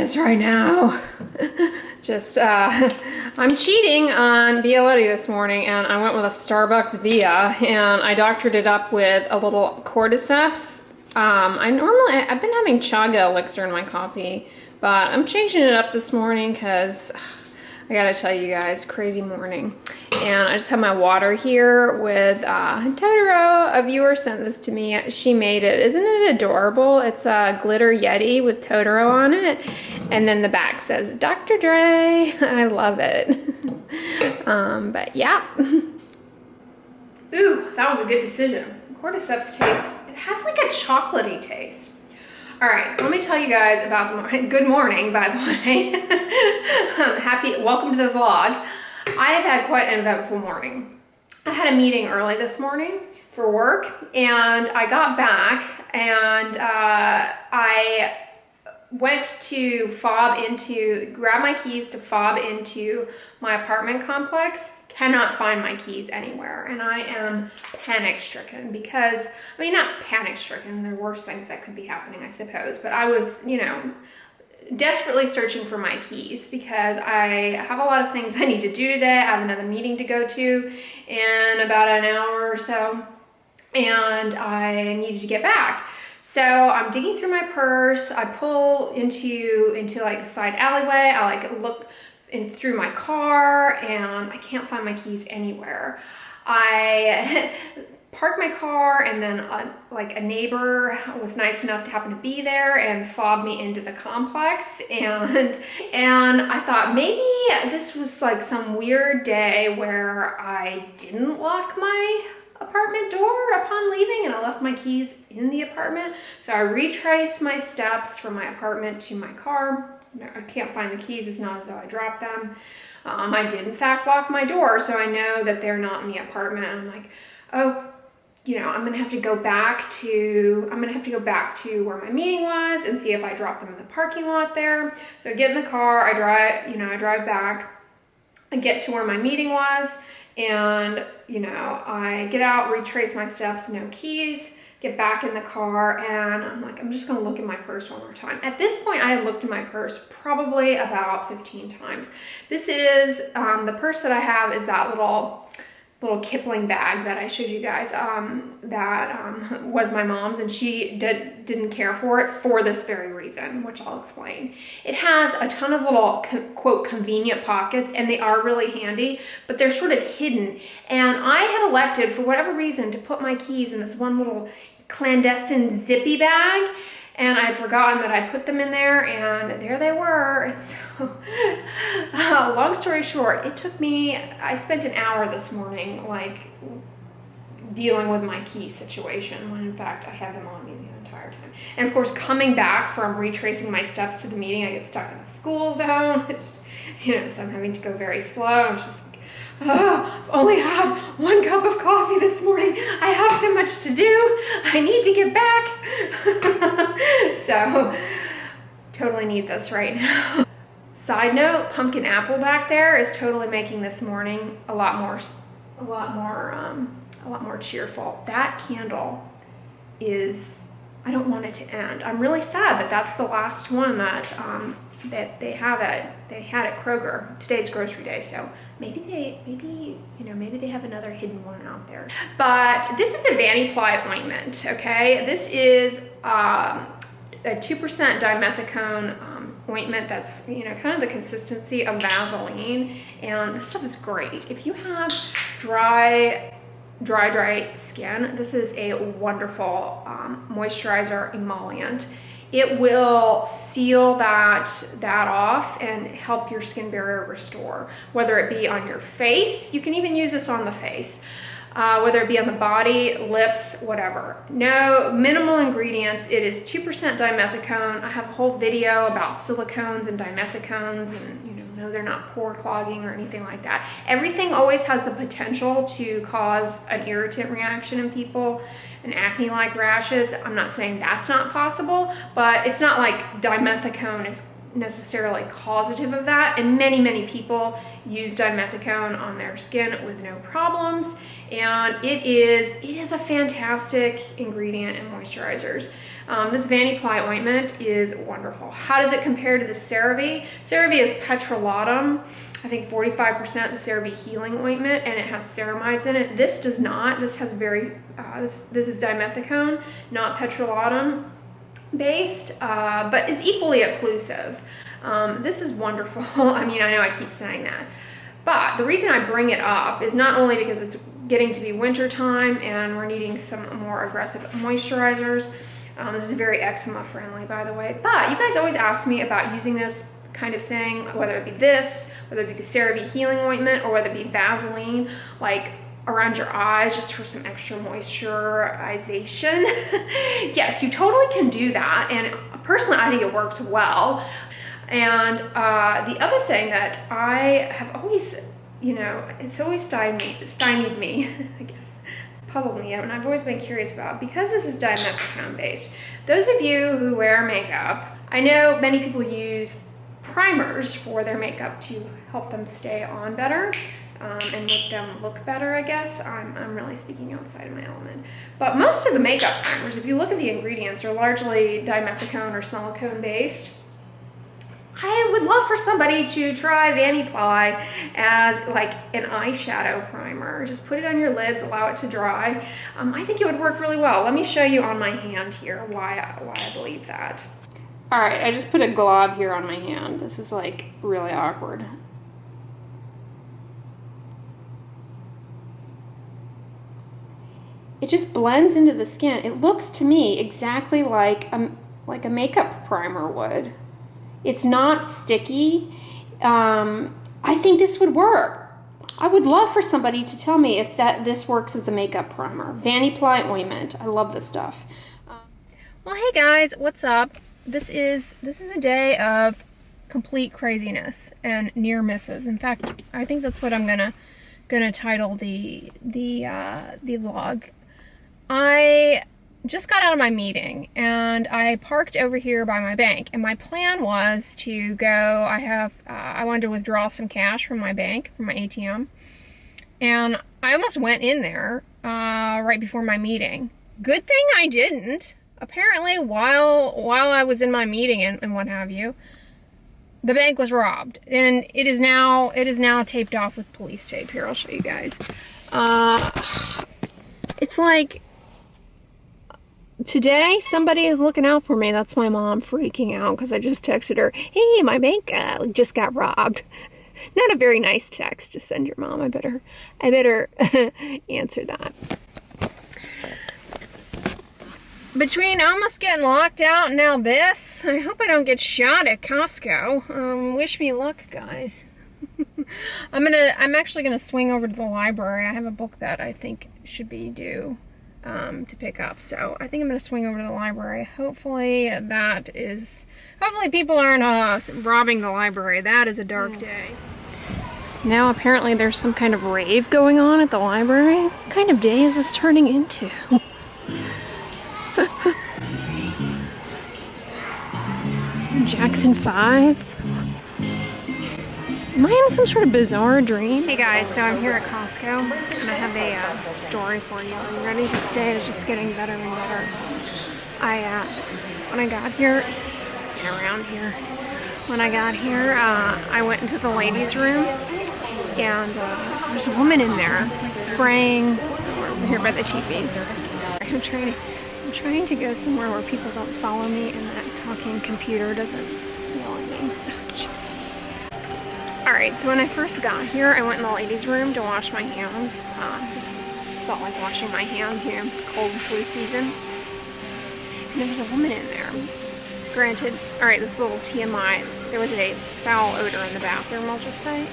this right now. Just, I'm cheating on Bialetti this morning, and I went with a Starbucks Via, and I doctored it up with a little cordyceps. I've been having chaga elixir in my coffee, but I'm changing it up this morning because I gotta tell you guys, crazy morning. And I just have my water here with Totoro. A viewer sent this to me. She made it. Isn't it adorable? It's a glitter Yeti with Totoro on it. And then the back says, Dr. Dray. I love it. But yeah. Ooh, that was a good decision. Cordyceps taste, it has like a chocolatey taste. All right, let me tell you guys about the morning. Good morning, by the way. Welcome to the vlog. I have had quite an eventful morning. I had a meeting early this morning for work, and I got back, and I went to grab my keys to fob into my apartment complex. Cannot find my keys anywhere, and I am panic stricken because, I mean, not panic stricken, there are worse things that could be happening, I suppose, but I was, desperately searching for my keys because I have a lot of things I need to do today. I have another meeting to go to in about an hour or so, and I needed to get back. So I'm digging through my purse. I pull into like a side alleyway. I look through my car, and I can't find my keys anywhere. I parked my car, and then a neighbor was nice enough to happen to be there and fob me into the complex, and I thought maybe this was like some weird day where I didn't lock my apartment door upon leaving and I left my keys in the apartment. So I retraced my steps from my apartment to my car. I can't find the keys. It's not as though I dropped them. I did in fact lock my door, so I know that they're not in the apartment. I'm like, oh, I'm gonna have to go back to where my meeting was and see if I dropped them in the parking lot there. So I get in the car, I drive back, I get to where my meeting was, and I get out, retrace my steps, no keys, get back in the car, and I'm like, I'm just gonna look in my purse one more time. At this point, I had looked in my purse probably about 15 times. This is, the purse that I have is that little Kipling bag that I showed you guys, that was my mom's, and she didn't care for it for this very reason, which I'll explain. It has a ton of little, quote, convenient pockets, and they are really handy, but they're sort of hidden. And I had elected, for whatever reason, to put my keys in this one little clandestine zippy bag, and I'd forgotten that I put them in there, and there they were. And so, long story short, I spent an hour this morning, dealing with my key situation, when in fact I had them on me the entire time. And of course, coming back from retracing my steps to the meeting, I get stuck in the school zone. So I'm having to go very slow. I'm just like, I've only had one cup of coffee this morning. I have so much to do. I need to get back. So, totally need this right now. Side note, pumpkin apple back there is totally making this morning a lot more cheerful. That candle is, I don't want it to end. I'm really sad that that's the last one that they had at Kroger. Today's grocery day, so maybe they have another hidden one out there. But this is the Vaniply Ointment, okay? This is a 2% dimethicone ointment that's kind of the consistency of Vaseline, and this stuff is great. If you have dry skin, this is a wonderful moisturizer emollient. It will seal that off and help your skin barrier restore, whether it be on your face. You can even use this on the face, whether it be on the body, lips, whatever. No, minimal ingredients. It is 2% dimethicone. I have a whole video about silicones and dimethicones, and no, they're not pore clogging or anything like that. Everything always has the potential to cause an irritant reaction in people and acne-like rashes. I'm not saying that's not possible, but it's not like dimethicone is necessarily causative of that, and many people use dimethicone on their skin with no problems, and it is a fantastic ingredient in moisturizers. This Vaniply Ointment is wonderful. How does it compare to the CeraVe? CeraVe is petrolatum, I think 45% the CeraVe Healing Ointment, and it has ceramides in it. This does not. This has this is dimethicone, not petrolatum based, but is equally occlusive. This is wonderful. I mean, I know I keep saying that, but the reason I bring it up is not only because it's getting to be winter time and we're needing some more aggressive moisturizers. This is very eczema friendly, by the way, but you guys always ask me about using this kind of thing, whether it be this, whether it be the CeraVe Healing Ointment, or whether it be Vaseline, like around your eyes just for some extra moisturization. Yes, you totally can do that, and personally I think it works well. And the other thing that I have always, it's always stymied me, I guess, puzzled me out, and I've always been curious about, because this is dimethicone based. Those of you who wear makeup, I know many people use primers for their makeup to help them stay on better. And make them look better, I guess. I'm really speaking outside of my element. But most of the makeup primers, if you look at the ingredients, are largely dimethicone or silicone based. I would love for somebody to try Vaniply as like an eyeshadow primer. Just put it on your lids, allow it to dry. I think it would work really well. Let me show you on my hand here why I believe that. All right, I just put a glob here on my hand. This is like really awkward. It just blends into the skin. It looks to me exactly like a makeup primer would. It's not sticky. I think this would work. I would love for somebody to tell me if this works as a makeup primer. Vaniply Ointment. I love this stuff. Well, hey guys, what's up? This is a day of complete craziness and near misses. In fact, I think that's what I'm gonna title the vlog. I just got out of my meeting and I parked over here by my bank, and my plan was to go, I wanted to withdraw some cash from my bank, from my ATM, and I almost went in there right before my meeting. Good thing I didn't. Apparently while I was in my meeting and what have you, the bank was robbed, and it is now taped off with police tape. Here, I'll show you guys. It's like, today, somebody is looking out for me. That's my mom freaking out because I just texted her, hey, my bank just got robbed. Not a very nice text to send your mom. I better answer that. Between almost getting locked out and now this, I hope I don't get shot at Costco. Wish me luck, guys. I'm actually gonna swing over to the library. I have a book that I think should be due to pick up, so I think I'm gonna swing over to the library. Hopefully people aren't robbing the library. That is a dark day. Now apparently there's some kind of rave going on at the library. What kind of day is this turning into? Jackson 5. Am I in some sort of bizarre dream? Hey guys, so I'm here at Costco and I have a story for you. Are you ready? This day is just getting better and better. When I got here, spin around here. When I got here, I went into the ladies' room, and there's a woman in there spraying. We're here by the teepees. I'm trying to go somewhere where people don't follow me and that talking computer doesn't yell at me. Alright, so when I first got here, I went in the ladies' room to wash my hands. Just felt like washing my hands, cold flu season. And there was a woman in there. Granted, alright, this is a little TMI. There was a foul odor in the bathroom, I'll just say.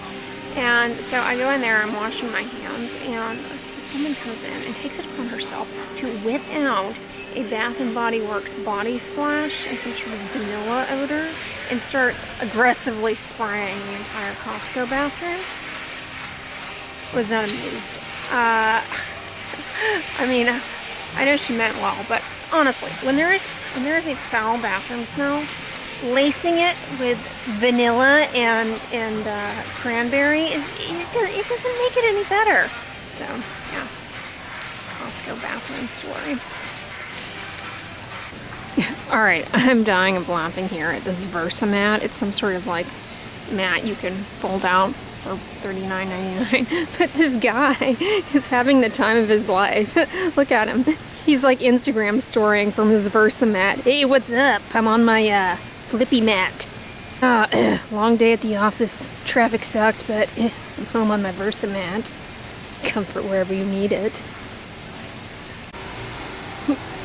And so I go in there, I'm washing my hands, and this woman comes in and takes it upon herself to whip out a Bath & Body Works body splash and some sort of vanilla odor and start aggressively spraying the entire Costco bathroom. Was not amused. I mean, I know she meant well, but honestly, when there is a foul bathroom smell, lacing it with vanilla and cranberry, it doesn't make it any better. So, yeah. Costco bathroom story. All right, I'm dying of laughing here at this Versa mat. It's some sort of like mat you can fold out for $39.99. But this guy is having the time of his life. Look at him. He's like Instagram storying from his Versa mat. Hey, what's up? I'm on my flippy mat. Long day at the office. Traffic sucked, but I'm home on my Versa mat. Comfort wherever you need it.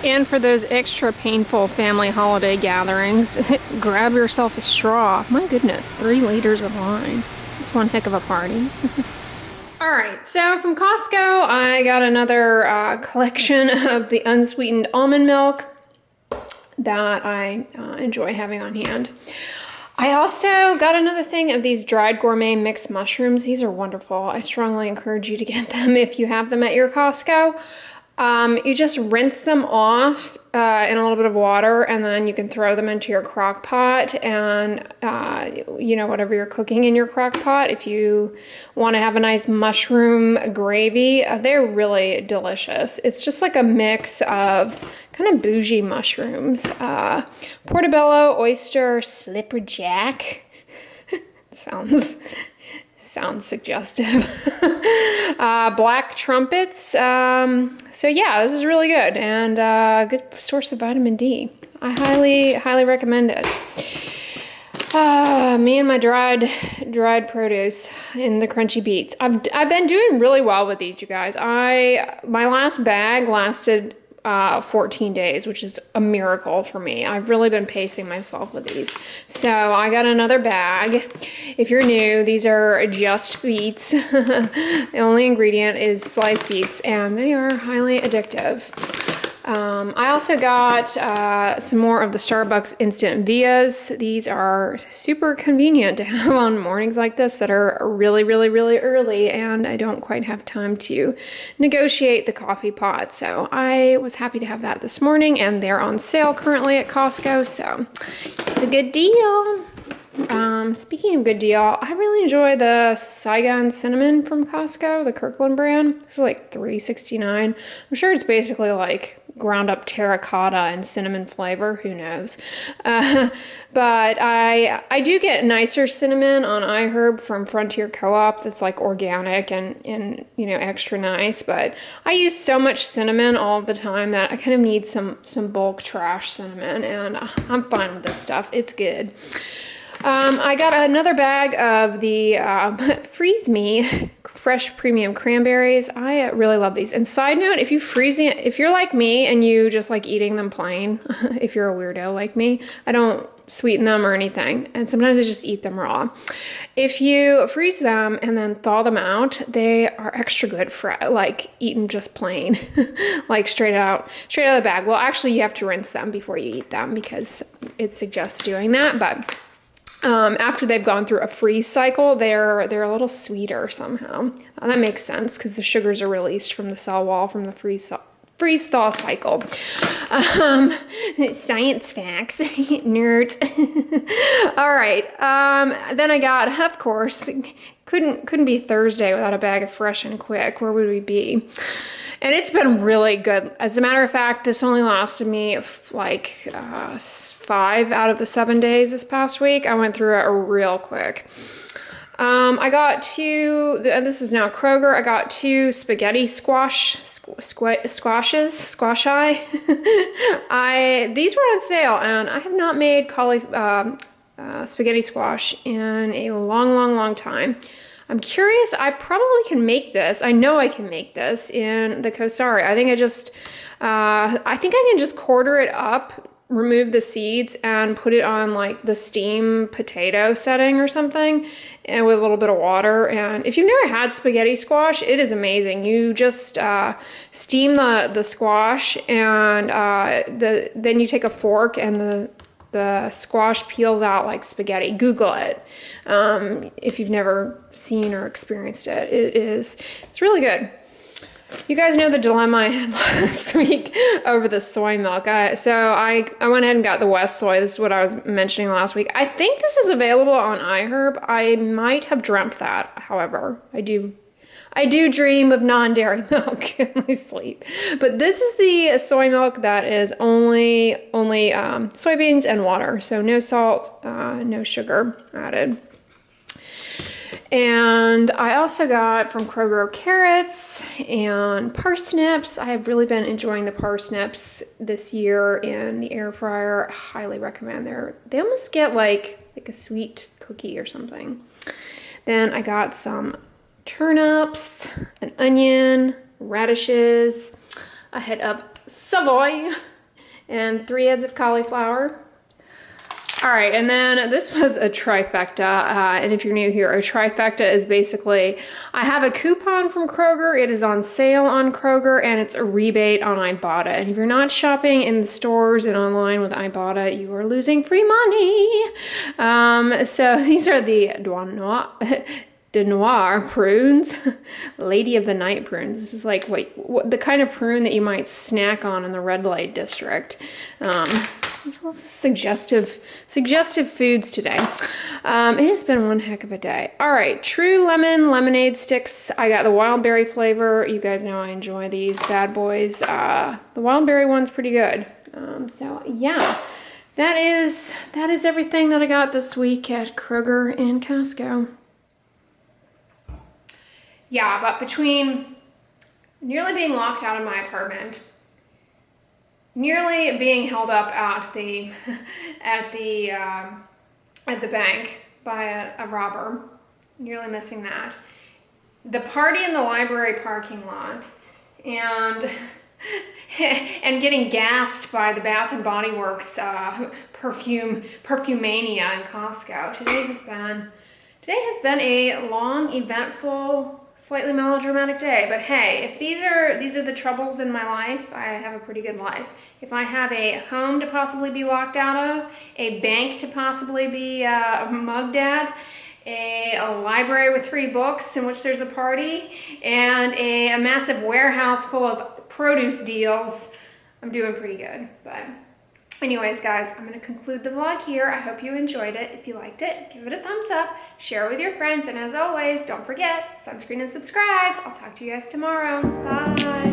And for those extra painful family holiday gatherings, grab yourself a straw. My goodness, 3 liters of wine. It's one heck of a party. All right, so from Costco, I got another collection of the unsweetened almond milk that I enjoy having on hand. I also got another thing of these dried gourmet mixed mushrooms. These are wonderful. I strongly encourage you to get them if you have them at your Costco. You just rinse them off in a little bit of water, and then you can throw them into your crock pot and, whatever you're cooking in your crock pot. If you want to have a nice mushroom gravy, they're really delicious. It's just like a mix of kind of bougie mushrooms. Portobello, oyster, slipperjack. Sounds suggestive. Black trumpets. So yeah, this is really good and good source of vitamin D. I highly recommend it. Me and my dried produce in the crunchy beets. I've been doing really well with these, you guys. My last bag lasted 14 days, which is a miracle for me. I've really been pacing myself with these. So I got another bag. If you're new, these are just beets. The only ingredient is sliced beets, and they are highly addictive. I also got some more of the Starbucks Instant Vias. These are super convenient to have on mornings like this that are really, really, really early, and I don't quite have time to negotiate the coffee pot. So I was happy to have that this morning, and they're on sale currently at Costco, so it's a good deal. Speaking of good deal, I really enjoy the Saigon cinnamon from Costco, the Kirkland brand. This is like $3.69. I'm sure it's basically like ground up terracotta and cinnamon flavor, who knows. But I do get nicer cinnamon on iHerb from Frontier Co-op that's like organic and extra nice, but I use so much cinnamon all the time that I kind of need some bulk trash cinnamon, and I'm fine with this stuff. It's good. I got another bag of the Freeze Me fresh premium cranberries. I really love these. And side note, if you're like me and you just like eating them plain, if you're a weirdo like me, I don't sweeten them or anything. And sometimes I just eat them raw. If you freeze them and then thaw them out, they are extra good for like eating just plain, like straight out of the bag. Well, actually you have to rinse them before you eat them because it suggests doing that, but after they've gone through a freeze cycle, they're a little sweeter somehow. That makes sense because the sugars are released from the cell wall from the freeze-thaw cycle. Science facts, nerds. All right. Then I got, of course, couldn't be Thursday without a bag of Fresh and Quick. Where would we be? And it's been really good. As a matter of fact, this only lasted me like 5 out of the 7 days this past week. I went through it real quick. I got 2, and this is now Kroger, I got 2 spaghetti squashes. These were on sale, and I have not made spaghetti squash in a long time. I'm curious, I probably can make this. I know I can make this in the Kosari. I think I can just quarter it up, remove the seeds, and put it on like the steam potato setting or something, and with a little bit of water. And if you've never had spaghetti squash, it is amazing. You just steam the squash, and then you take a fork, and the squash peels out like spaghetti. Google it if you've never seen or experienced it. It's really good. You guys know the dilemma I had last week over the soy milk. So I went ahead and got the West soy. This is what I was mentioning last week. I think this is available on iHerb. I might have dreamt that, however. I do dream of non-dairy milk in my sleep. But this is the soy milk that is only soybeans and water. So no salt, no sugar added. And I also got from Kroger carrots and parsnips. I have really been enjoying the parsnips this year in the air fryer. I highly recommend. They almost get like a sweet cookie or something. Then I got some turnips, an onion, radishes, a head of Savoy, and 3 heads of cauliflower. All right, and then this was a trifecta, and if you're new here, a trifecta is basically, I have a coupon from Kroger, it is on sale on Kroger, and it's a rebate on Ibotta. And if you're not shopping in the stores and online with Ibotta, you are losing free money. So these are the de Noir prunes, Lady of the Night prunes. This is like the kind of prune that you might snack on in the red light district. Suggestive foods today. It has been one heck of a day. All right, True Lemon lemonade sticks. I got the wild berry flavor. You guys know I enjoy these bad boys. The wild berry one's pretty good. So yeah, that is everything that I got this week at Kroger and Costco. Yeah, but between nearly being locked out of my apartment, nearly being held up at the bank by a robber, nearly missing that, the party in the library parking lot, and getting gassed by the Bath and Body Works perfumania in Costco. Today has been a long, eventful, slightly melodramatic day, but hey, if these are the troubles in my life, I have a pretty good life. If I have a home to possibly be locked out of, a bank to possibly be mugged at, a library with 3 books in which there's a party, and a massive warehouse full of produce deals, I'm doing pretty good. But anyways, guys, I'm going to conclude the vlog here. I hope you enjoyed it. If you liked it, give it a thumbs up, share it with your friends, and as always, don't forget, sunscreen and subscribe. I'll talk to you guys tomorrow. Bye.